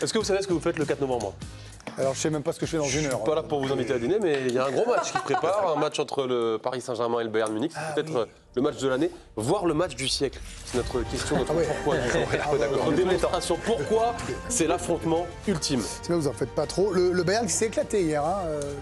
Est-ce que vous savez ce que vous faites le 4 novembre? Alors, je sais même pas ce que je fais dans une heure. Je suis pas là pour vous inviter à dîner, mais il y a un gros match qui se prépare, un match entre le Paris Saint-Germain et le Bayern Munich. C'est peut-être le match de l'année, voire le match du siècle. C'est notre question, notre pourquoi du jour. Notre démonstration. Pourquoi c'est l'affrontement ultime. Sinon, vous en faites pas trop. Le Bayern qui s'est éclaté hier.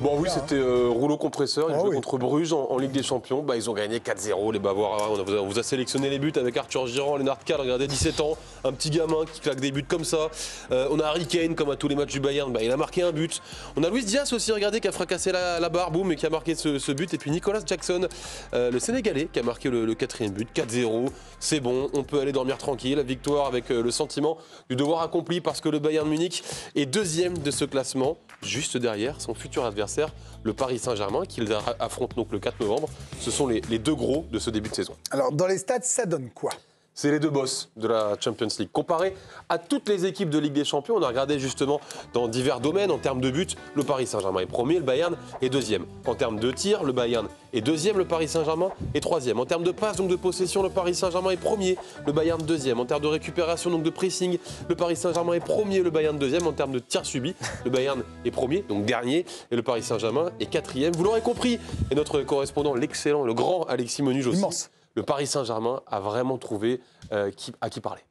Bon, oui, c'était rouleau compresseur. Ils jouaient contre Bruges en Ligue des Champions. Ils ont gagné 4-0, les Bavarois. On vous a sélectionné les buts avec Arthur Girand, Lennart Kahl, regardez, 17 ans, un petit gamin qui claque des buts comme ça. On a Harry Kane, comme à tous les matchs du Bayern, il a marqué un but. On a Luis Diaz aussi, regardez, qui a fracassé la barre, boum, et qui a marqué ce but. Et puis Nicolas Jackson, le Sénégalais, qui a marqué le 4e but, 4-0. C'est bon, on peut aller dormir tranquille. Victoire avec le sentiment du devoir accompli parce que le Bayern Munich est 2e de ce classement, juste derrière son futur adversaire, le Paris Saint-Germain, qu'ils affrontent donc le 4 novembre. Ce sont les deux gros de ce début de saison. Alors, dans les stats, ça donne quoi? C'est les deux boss de la Champions League. Comparé à toutes les équipes de Ligue des Champions, on a regardé justement dans divers domaines. En termes de buts, le Paris Saint-Germain est premier, le Bayern est 2e. En termes de tirs, le Bayern est 2e, le Paris Saint-Germain est 3e. En termes de passes, donc de possession, le Paris Saint-Germain est premier, le Bayern 2e. En termes de récupération, donc de pressing, le Paris Saint-Germain est premier, le Bayern 2e. En termes de tirs subis, le Bayern est premier, donc dernier, et le Paris Saint-Germain est 4e. Vous l'aurez compris, et notre correspondant, l'excellent, le grand Alexis Menuge aussi. Immense. Le Paris Saint-Germain a vraiment trouvé à qui parler.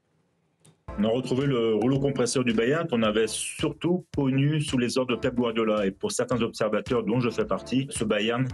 On a retrouvé le rouleau compresseur du Bayern qu'on avait surtout connu sous les ordres de Pep Guardiola. Et pour certains observateurs, dont je fais partie, ce Bayern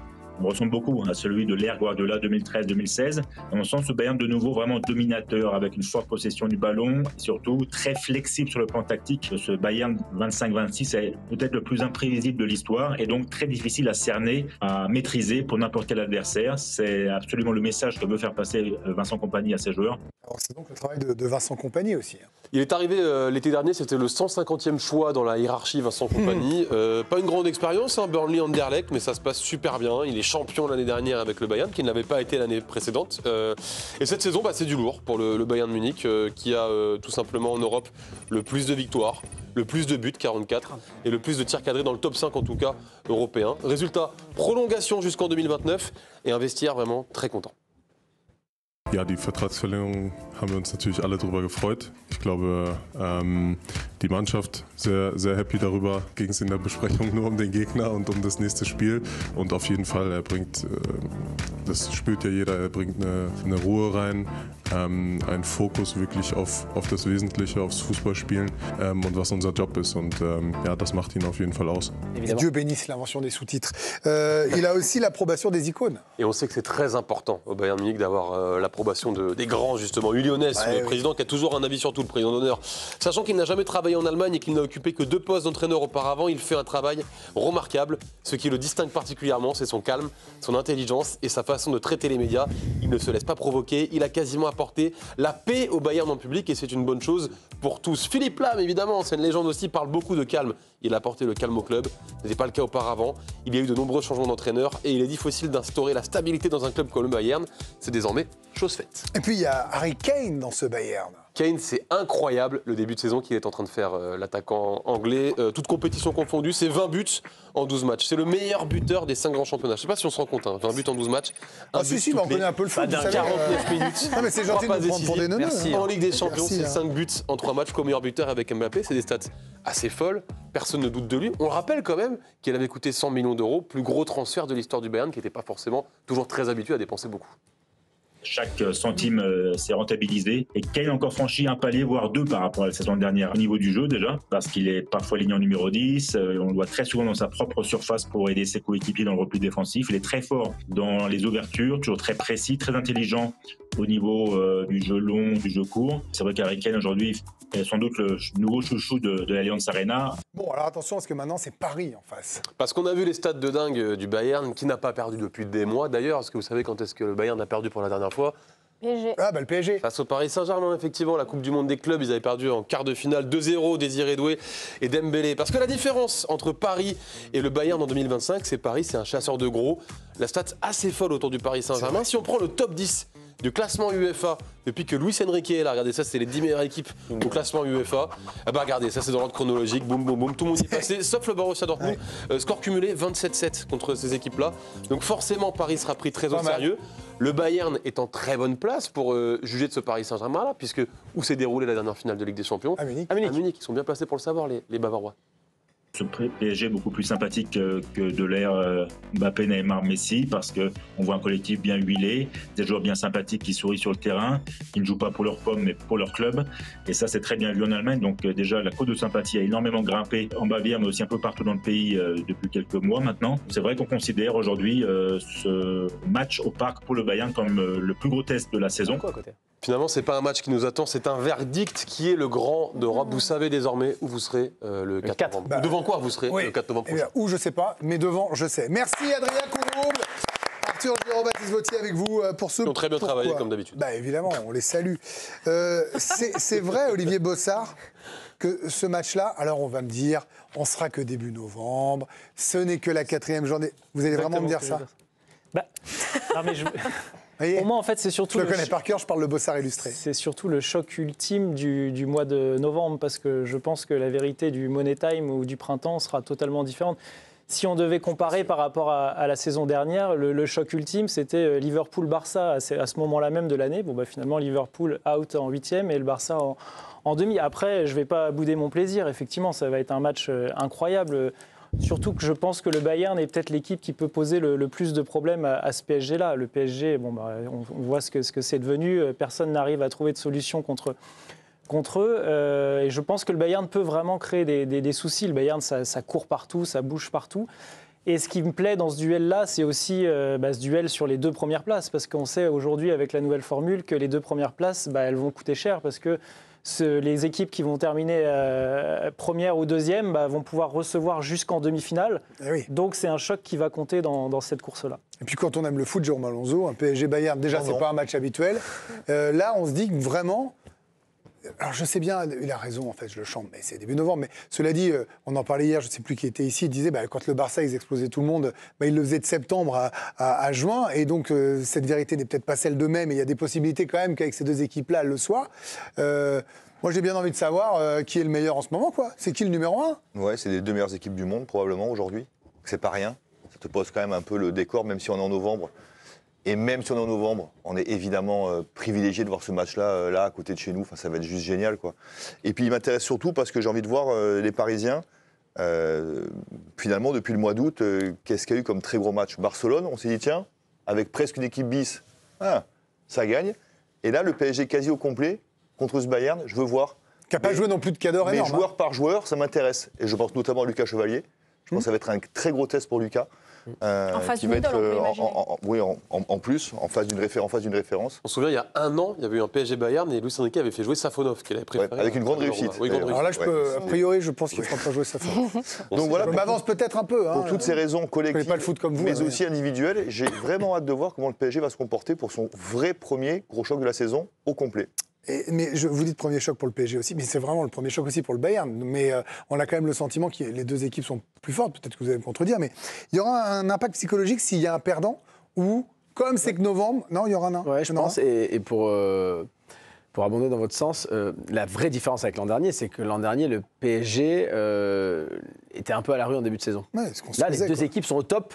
ressemble beaucoup à celui de l'ère Guardiola 2013-2016. Dans le sens, ce Bayern de nouveau vraiment dominateur, avec une forte possession du ballon, et surtout très flexible sur le plan tactique. Ce Bayern 25-26 est peut-être le plus imprévisible de l'histoire et donc très difficile à cerner, à maîtriser pour n'importe quel adversaire. C'est absolument le message que veut faire passer Vincent Kompany à ses joueurs. Alors, c'est donc le travail de Vincent Kompany aussi. Il est arrivé l'été dernier, c'était le 150e choix dans la hiérarchie Vincent Kompany. Pas une grande expérience, Burnley Anderlecht, mais ça se passe super bien. Il est champion l'année dernière avec le Bayern, qui ne l'avait pas été l'année précédente. Et cette saison, c'est du lourd pour le Bayern Munich, qui a tout simplement en Europe le plus de victoires, le plus de buts, 44, et le plus de tirs cadrés dans le top 5 en tout cas européen. Résultat, prolongation jusqu'en 2029 et un vestiaire vraiment très content. Ja, die Vertragsverlängerung haben wir uns natürlich alle darüber gefreut. Ich glaube, die Mannschaft sehr, sehr happy darüber. Ging es in der Besprechung nur um den Gegner und um das nächste Spiel. Und auf jeden Fall, er bringt, das spürt ja jeder, er bringt eine Ruhe rein, einen Fokus wirklich auf das Wesentliche, aufs Fußballspielen und was unser Job ist. Und ja, das macht ihn auf jeden Fall aus. Dieu bénisse l'invention des sous-titres. Il a aussi l'approbation des icônes. Et on sait que c'est très important au Bayern Munich d'avoir l'approbation des grands, justement. Uli Hoeneß, le président qui a toujours un avis sur tout, le président d'honneur. Sachant qu'il n'a jamais travaillé en Allemagne et qu'il n'a occupé que 2 postes d'entraîneur auparavant, il fait un travail remarquable. Ce qui le distingue particulièrement, c'est son calme, son intelligence et sa façon de traiter les médias. Il ne se laisse pas provoquer. Il a quasiment apporté la paix au Bayern en public et c'est une bonne chose pour tous. Philippe Lahm, évidemment, c'est une légende aussi, parle beaucoup de calme. Il a apporté le calme au club. Ce n'était pas le cas auparavant. Il y a eu de nombreux changements d'entraîneur et il est difficile d'instaurer la stabilité dans un club comme le Bayern. C'est désormais chose faite. Et puis il y a Harry Kane dans ce Bayern. Kane, c'est incroyable le début de saison qu'il est en train de faire, l'attaquant anglais. Toute compétition confondue, c'est 20 buts en 12 matchs. C'est le meilleur buteur des 5 grands championnats. Je ne sais pas si on se rend compte, 20 buts en 12 matchs. Si, on connaît un peu le foot. 49 minutes. Non, mais c'est gentil de nous prendre pour des neuneux. En Ligue des Champions, c'est 5 buts en 3 matchs comme meilleur buteur avec Mbappé. C'est des stats assez folles. Personne ne doute de lui. On le rappelle quand même qu'il avait coûté 100 millions d'euros, plus gros transfert de l'histoire du Bayern, qui n'était pas forcément toujours très habitué à dépenser beaucoup. Chaque centime s'est rentabilisé. Et Kane a encore franchi un palier, voire 2 par rapport à la saison dernière. Au niveau du jeu déjà, parce qu'il est parfois aligné en numéro 10. On le voit très souvent dans sa propre surface pour aider ses coéquipiers dans le repli défensif. Il est très fort dans les ouvertures, toujours très précis, très intelligent au niveau du jeu long, du jeu court. C'est vrai qu'Harry Kane aujourd'hui est sans doute le nouveau chouchou de l'Allianz Arena. Bon, alors attention, parce que maintenant c'est Paris en face. Parce qu'on a vu les stats de dingue du Bayern, qui n'a pas perdu depuis des mois d'ailleurs. Est-ce que vous savez quand est-ce que le Bayern a perdu pour la dernière fois? PSG. Ah, le PSG. Face au Paris Saint-Germain, effectivement, la Coupe du Monde des clubs, ils avaient perdu en quart de finale 2-0, Désiré Doué et Dembélé. Parce que la différence entre Paris et le Bayern en 2025, c'est Paris, c'est un chasseur de gros. La stat assez folle autour du Paris Saint-Germain. Si on prend le top 10 du classement UEFA depuis que Luis Enrique est là. Regardez, ça, c'est les 10 meilleures équipes au classement UEFA. Ah bah regardez, ça, c'est dans l'ordre chronologique. Boum, boum, boum. Tout le monde y est passé, sauf le Borussia Dortmund. Score cumulé 27-7 contre ces équipes-là. Donc forcément, Paris sera pris très au sérieux. Le Bayern est en très bonne place pour juger de ce Paris Saint-Germain-là, puisque où s'est déroulée la dernière finale de Ligue des Champions? À Munich. À Munich. Ils sont bien placés pour le savoir, les Bavarois. Ce PSG est beaucoup plus sympathique que de l'ère Mbappé, Neymar, Messi, parce qu'on voit un collectif bien huilé, des joueurs bien sympathiques qui sourient sur le terrain, qui ne jouent pas pour leur pomme mais pour leur club. Et ça, c'est très bien vu en Allemagne. Donc déjà, la cote de sympathie a énormément grimpé en Bavière, mais aussi un peu partout dans le pays depuis quelques mois maintenant. C'est vrai qu'on considère aujourd'hui ce match au Parc pour le Bayern comme le plus gros test de la saison. Finalement, c'est pas un match qui nous attend, c'est un verdict qui est le grand d'Europe. Vous savez désormais où vous serez le 4 novembre. Bah, devant quoi vous serez le 4 novembre prochain? Où je sais pas, mais devant, je sais. Merci Adrien Couromble, Arthur Girard, Baptiste Vautier avec vous pour ce. Ils ont très bien travaillé comme d'habitude. Bah évidemment, on les salue. C'est vrai, Olivier Bossard, que ce match-là, alors on va me dire, on sera que début novembre, ce n'est que la 4e journée. Vous allez vraiment me dire ça? Bah, non mais pour moi, en fait, c'est surtout. Je le connais par cœur, je parle le Bossard illustré. C'est surtout le choc ultime du mois de novembre, parce que je pense que la vérité du Money Time ou du printemps sera totalement différente. Si on devait comparer par rapport à la saison dernière, le choc ultime, c'était Liverpool-Barça à ce moment-là même de l'année. Bon, bah, finalement, Liverpool out en 8e et le Barça en demi. Après, je ne vais pas bouder mon plaisir. Effectivement, ça va être un match incroyable. Surtout que je pense que le Bayern est peut-être l'équipe qui peut poser le plus de problèmes à ce PSG-là. Le PSG, bon, bah, on voit ce que c'est devenu. Personne n'arrive à trouver de solution contre eux. Et je pense que le Bayern peut vraiment créer des soucis. Le Bayern, ça court partout, ça bouge partout. Et ce qui me plaît dans ce duel-là, c'est aussi ce duel sur les 2 premières places. Parce qu'on sait aujourd'hui, avec la nouvelle formule, que les 2 premières places, elles vont coûter cher. Parce que les équipes qui vont terminer première ou deuxième vont pouvoir recevoir jusqu'en demi-finale. Oui. Donc c'est un choc qui va compter dans cette course-là. Et puis quand on aime le foot, Jérôme Alonso, un PSG-Bayern, déjà c'est pas un match habituel. Là, on se dit que vraiment... Alors je sais bien, il a raison en fait, je le chante, mais c'est début novembre. Mais cela dit, on en parlait hier, je ne sais plus qui était ici, il disait quand le Barça ils explosaient tout le monde, ils le faisaient de septembre à juin. Et donc cette vérité n'est peut-être pas celle d'eux-mêmes, mais il y a des possibilités quand même qu'avec ces 2 équipes-là, elles le soient. Moi j'ai bien envie de savoir qui est le meilleur en ce moment, quoi. C'est qui le numéro 1? Ouais, c'est les 2 meilleures équipes du monde probablement aujourd'hui. C'est pas rien. Ça te pose quand même un peu le décor, même si on est en novembre. Et même si on est en novembre, on est évidemment privilégié de voir ce match-là là, à côté de chez nous. Enfin, ça va être juste génial, quoi. Et puis, il m'intéresse surtout parce que j'ai envie de voir les Parisiens. Finalement, depuis le mois d'août, qu'est-ce qu'il y a eu comme très gros match? Barcelone, on s'est dit, tiens, avec presque une équipe bis, ça gagne. Et là, le PSG quasi au complet, contre ce Bayern, je veux voir. Qui n'a pas joué non plus de cadre énorme. Mais joueur par joueur, ça m'intéresse. Et je pense notamment à Lucas Chevalier. Je pense que ça va être un très gros test pour Lucas. En face qui d'une va idole, être, on peut imaginer. oui, en plus, en face d'une référence. On se souvient, il y a un an, il y avait eu un PSG-Bayern et Luis Enrique avait fait jouer Safonov, qu'il avait préféré. Ouais, avec une grande réussite. Oui, grande Alors là, réussite. a priori, je pense qu'il ne fera pas jouer Safonov. Donc voilà, Je m'avance peut-être un peu. pour toutes ces raisons collectives, pas le foot comme vous, mais hein, aussi individuelles, j'ai vraiment hâte de voir comment le PSG va se comporter pour son vrai premier gros choc de la saison au complet. Mais vous dites premier choc pour le PSG aussi, mais c'est vraiment le premier choc aussi pour le Bayern. Mais on a quand même le sentiment que les 2 équipes sont plus fortes, peut-être que vous allez me contredire, mais il y aura un impact psychologique s'il y a un perdant ou, comme c'est que novembre, non, il y aura un. Ouais, je pense, et pour abonder dans votre sens, la vraie différence avec l'an dernier, c'est que l'an dernier, le PSG était un peu à la rue en début de saison. Ouais, là, les 2 équipes sont au top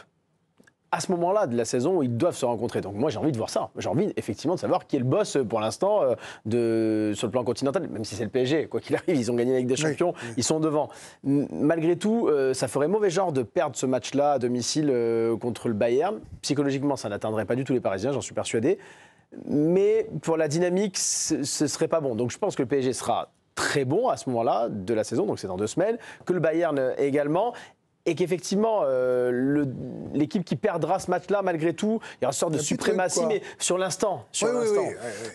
à ce moment-là de la saison où ils doivent se rencontrer. Donc moi, j'ai envie de voir ça. J'ai envie effectivement de savoir qui est le boss pour l'instant sur le plan continental, même si c'est le PSG. Quoi qu'il arrive, ils ont gagné la Ligue des Champions, ils sont devant. Malgré tout, ça ferait mauvais genre de perdre ce match-là à domicile contre le Bayern. Psychologiquement, ça n'atteindrait pas du tout les Parisiens, j'en suis persuadé. Mais pour la dynamique, ce serait pas bon. Donc je pense que le PSG sera très bon à ce moment-là de la saison, donc c'est dans 2 semaines, que le Bayern également. Et qu'effectivement, l'équipe qui perdra ce match-là, malgré tout, il y aura une sorte de suprématie, mais sur l'instant. Oui.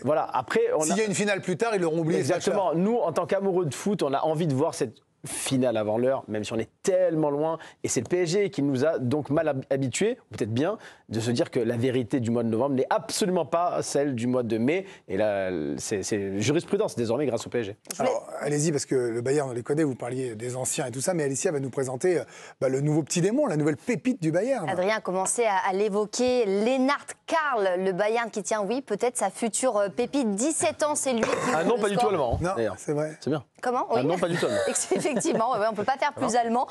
Voilà. Après, s'il y a une finale plus tard, ils l'auront oublié. Exactement. Nous, en tant qu'amoureux de foot, on a envie de voir cette finale avant l'heure, même si on est tellement loin. Et c'est le PSG qui nous a donc mal habitués, peut-être bien, de se dire que la vérité du mois de novembre n'est absolument pas celle du mois de mai. Et là, c'est jurisprudence désormais grâce au PSG. Alors, allez-y, parce que le Bayern, on les connaît, vous parliez des anciens et tout ça, mais Alicia va nous présenter le nouveau petit démon, la nouvelle pépite du Bayern. Adrien a commencé à l'évoquer, Lennart Karl, le Bayern qui tient, oui, peut-être sa future pépite, 17 ans, c'est lui qui... Ah non, pas du tout allemand. Non, d'ailleurs. c'est vrai. C'est bien. Comment? Ah non, pas du tout allemand. Effectivement, on ne peut pas faire plus allemand.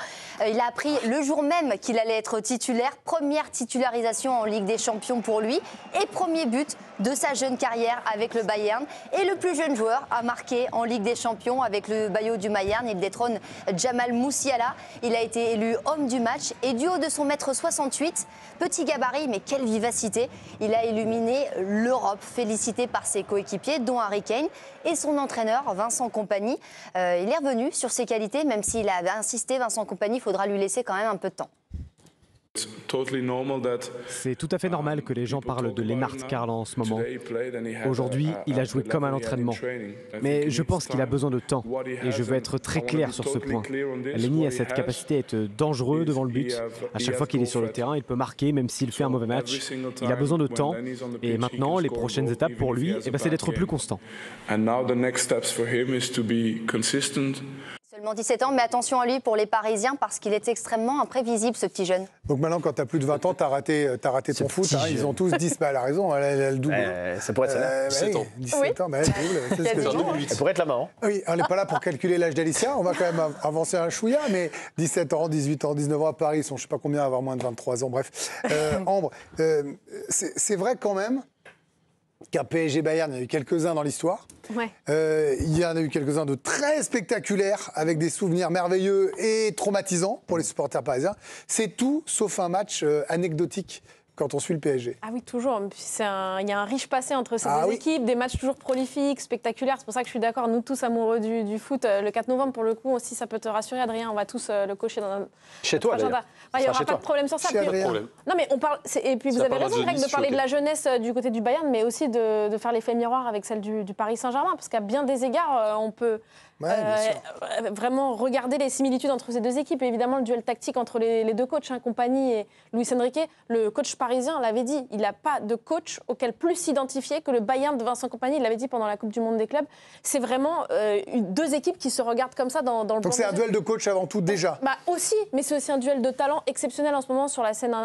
Il a appris le jour même qu'il allait être titulaire. Première titularisation en Ligue des Champions pour lui et premier but de sa jeune carrière avec le Bayern. Et le plus jeune joueur a marqué en Ligue des Champions avec le maillot du Bayern. Il détrône Jamal Musiala. Il a été élu homme du match et du haut de son 1m68, petit gabarit mais quelle vivacité. Il a illuminé l'Europe, félicité par ses coéquipiers dont Harry Kane et son entraîneur Vincent Kompany. Il est revenu sur ses qualités, même s'il avait insisté, Vincent Kompany, il faudra lui laisser quand même un peu de temps. C'est tout à fait normal que les gens parlent de Lennart Karl en ce moment. Aujourd'hui, il a joué comme à l'entraînement. Mais je pense qu'il a besoin de temps. Et je veux être très clair sur ce point. Lenny a cette capacité à être dangereux devant le but. À chaque fois qu'il est sur le terrain, il peut marquer, même s'il fait un mauvais match. Il a besoin de temps. Et maintenant, les prochaines étapes pour lui, c'est d'être plus constant. Seulement 17 ans, mais attention à lui pour les Parisiens parce qu'il est extrêmement imprévisible, ce petit jeune. Donc maintenant, quand tu as plus de 20 ans, tu as raté ton foot. Hein, ils ont tous 10, elle a raison, elle a le double. Ça pourrait être ça. 17 ans. 17 ans, elle double. C'est ce que je dis. Ça pourrait être la main. Oui, on n'est pas là pour calculer l'âge d'Alicia, on va quand même avancer un chouïa, mais 17 ans, 18 ans, 19 ans à Paris, ils sont je ne sais pas combien à avoir moins de 23 ans, bref. Ambre, c'est vrai quand même qu'un PSG Bayern, il y en a eu quelques-uns dans l'histoire. Ouais. Il y en a eu quelques-uns de très spectaculaires, avec des souvenirs merveilleux et traumatisants pour les supporters parisiens. C'est tout sauf un match anecdotique quand on suit le PSG. Ah oui, toujours. Il y a un riche passé entre ces deux équipes, des matchs toujours prolifiques, spectaculaires. C'est pour ça que je suis d'accord, nous tous amoureux du foot, le 4 novembre, pour le coup, aussi, ça peut te rassurer, Adrien, on va tous le cocher dans notre Chez toi, agenda. Il n'y aura pas de problème sur ça. Chez Adrien. Non, mais on parle. Et puis vous Ça avez parle raison, de Greg, de jeunesse, parler je de suis la jeunesse du côté du Bayern, mais aussi de faire l'effet miroir avec celle du Paris Saint-Germain, parce qu'à bien des égards, on peut vraiment regarder les similitudes entre ces deux équipes. Et évidemment, le duel tactique entre les deux coachs, Kompany et Luis Enrique. Le coach parisien l'avait dit, il n'a pas de coach auquel plus s'identifier que le Bayern de Vincent Kompany. Il l'avait dit pendant la Coupe du Monde des clubs. C'est vraiment deux équipes qui se regardent comme ça dans le. Donc c'est un duel de coach avant tout déjà. Aussi, mais c'est aussi un duel de talent exceptionnel en ce moment sur la scène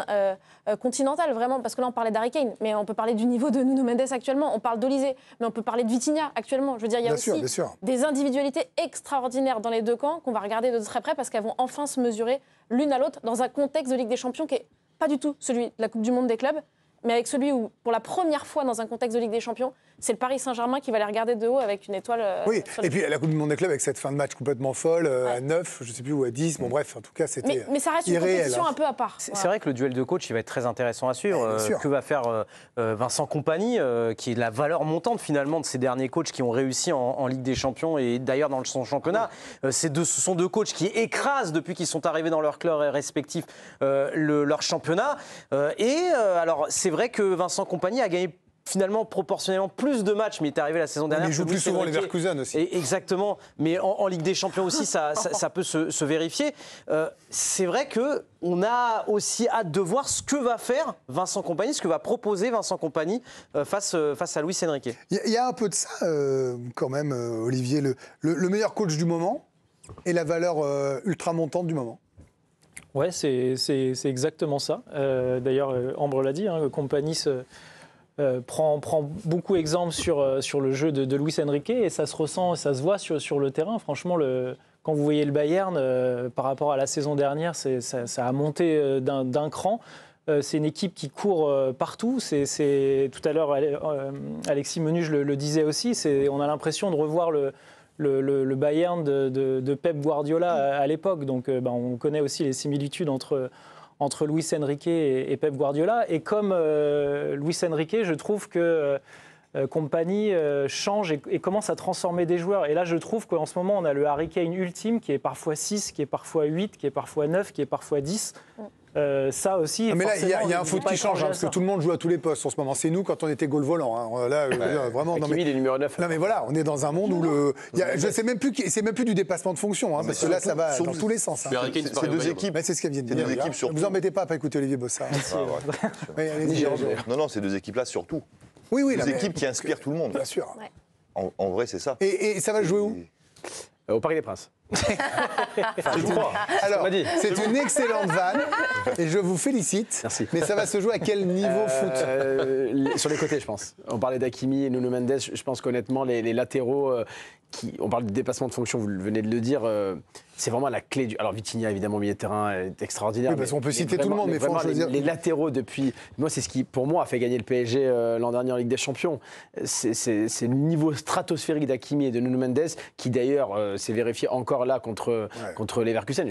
continentale, vraiment, parce que là on parlait d'Harry Kane, mais on peut parler du niveau de Nuno Mendes actuellement, on parle d'Olysée, mais on peut parler de Vitinha actuellement. Je veux dire, il y a aussi des individualités extraordinaires dans les deux camps qu'on va regarder de très près parce qu'elles vont enfin se mesurer l'une à l'autre dans un contexte de Ligue des Champions qui n'est pas du tout celui de la Coupe du Monde des clubs, mais avec celui où, pour la première fois dans un contexte de Ligue des Champions, c'est le Paris Saint-Germain qui va les regarder de haut avec une étoile. Oui, et puis la Coupe du Monde des clubs avec cette fin de match complètement folle, à 9, je ne sais plus, ou à 10, bon bref, en tout cas c'était mais ça reste une compétition un peu à part. C'est vrai que le duel de coach, il va être très intéressant à suivre. Que va faire Vincent Kompany, qui est la valeur montante finalement de ces derniers coachs qui ont réussi en Ligue des Champions et d'ailleurs dans son championnat. Ce sont deux coachs qui écrasent depuis qu'ils sont arrivés dans leur club respectif leur championnat. Alors c'est vrai que Vincent Kompany a gagné finalement proportionnellement plus de matchs, mais il est arrivé la saison dernière. Mais il joue plus souvent les Leverkusen aussi. Exactement, mais en Ligue des Champions aussi, ça peut se vérifier. C'est vrai qu'on a aussi hâte de voir ce que va faire Vincent Kompany, ce que va proposer Vincent Kompany face à Luis Enrique. Il y a un peu de ça quand même, Olivier, le meilleur coach du moment et la valeur ultra montante du moment. Ouais, c'est exactement ça. D'ailleurs, Ambre l'a dit, Kompany prend beaucoup exemple sur le jeu de Luis Enrique et ça se ressent, ça se voit sur le terrain. Franchement, quand vous voyez le Bayern par rapport à la saison dernière, ça a monté d'un cran. C'est une équipe qui court partout. Tout à l'heure, Alexis Menuge le disait aussi, on a l'impression de revoir le Bayern de Pep Guardiola à l'époque. Donc on connaît aussi les similitudes entre Luis Enrique et Pep Guardiola. Et comme Luis Enrique, je trouve que Kompany change et commence à transformer des joueurs. Et là, je trouve qu'en ce moment, on a le Harry Kane ultime qui est parfois 6, qui est parfois 8, qui est parfois 9, qui est parfois 10. Ça aussi. Mais là, il y a un foot qui change, parce que tout le monde joue à tous les postes en ce moment. C'est nous quand on était goal volant. Hein. Là, vraiment. Hakimi, il est numéro 9. Non, mais voilà, on est dans un monde où c'est même plus du dépassement de fonction, hein, parce que là, ça va dans tous les sens. Hein. C'est deux équipes. C'est ce qu'elle vient de dire. Deux équipes surtout. Vous embêtez pas à écouter Olivier Bossard. Non, ces deux équipes-là surtout. Oui, deux équipes qui inspirent tout le monde. Bien sûr. En vrai, c'est ça. Et ça va jouer où? Au Parc des Princes. Alors, c'est une excellente vanne et je vous félicite. Merci. Mais ça va se jouer à quel niveau foot? Sur les côtés, je pense. On parlait d'Hakimi et Nuno Mendes. Je pense qu'honnêtement, les latéraux, on parle de dépassement de fonction, vous venez de le dire, c'est vraiment la clé du. Alors, Vitinha, évidemment, milieu de terrain, est extraordinaire. Oui, parce qu'on peut citer tout le monde, mais vraiment, les latéraux, depuis. Moi, c'est ce qui, pour moi, a fait gagner le PSG l'an dernier en Ligue des Champions. C'est le niveau stratosphérique d'Hakimi et de Nuno Mendes, qui d'ailleurs s'est vérifié encore là contre Leverkusen.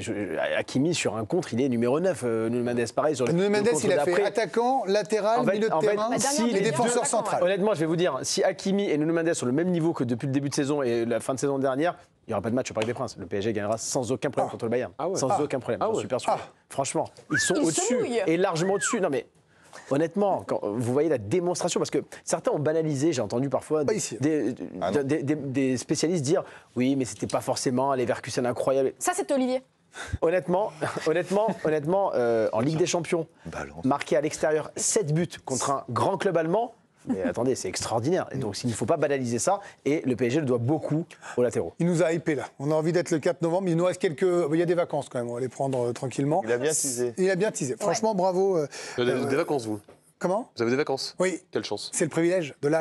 Hakimi, sur un contre, il est numéro 9. Nuno Mendes, pareil. Nuno Mendes, il a fait attaquant, latéral, milieu de terrain, et défenseur central. Honnêtement, je vais vous dire, si Hakimi et Nuno Mendes sont le même niveau que depuis le début de saison et la fin de saison dernière, il n'y aura pas de match au Parc des Princes. Le PSG gagnera sans aucun problème contre le Bayern. Sans aucun problème. Je suis super sûr. Franchement, ils sont au-dessus et largement au-dessus. Non mais honnêtement, quand vous voyez la démonstration, parce que certains ont banalisé, j'ai entendu parfois des spécialistes dire oui, mais c'était pas forcément Leverkusen incroyable. Ça, c'est Olivier. Honnêtement, en Ligue des Champions, marqué à l'extérieur 7 buts contre un grand club allemand. Mais attendez, c'est extraordinaire. Et donc, il ne faut pas banaliser ça. Et le PSG le doit beaucoup aux latéraux. Il nous a hypé là. On a envie d'être le 4 novembre. Il nous reste il y a des vacances quand même. On va les prendre tranquillement. Il a bien teasé. Il a bien teasé. Franchement, bravo. Vous avez des vacances, vous? Comment? Vous avez des vacances? Oui. Quelle chance. C'est le privilège de l'âge.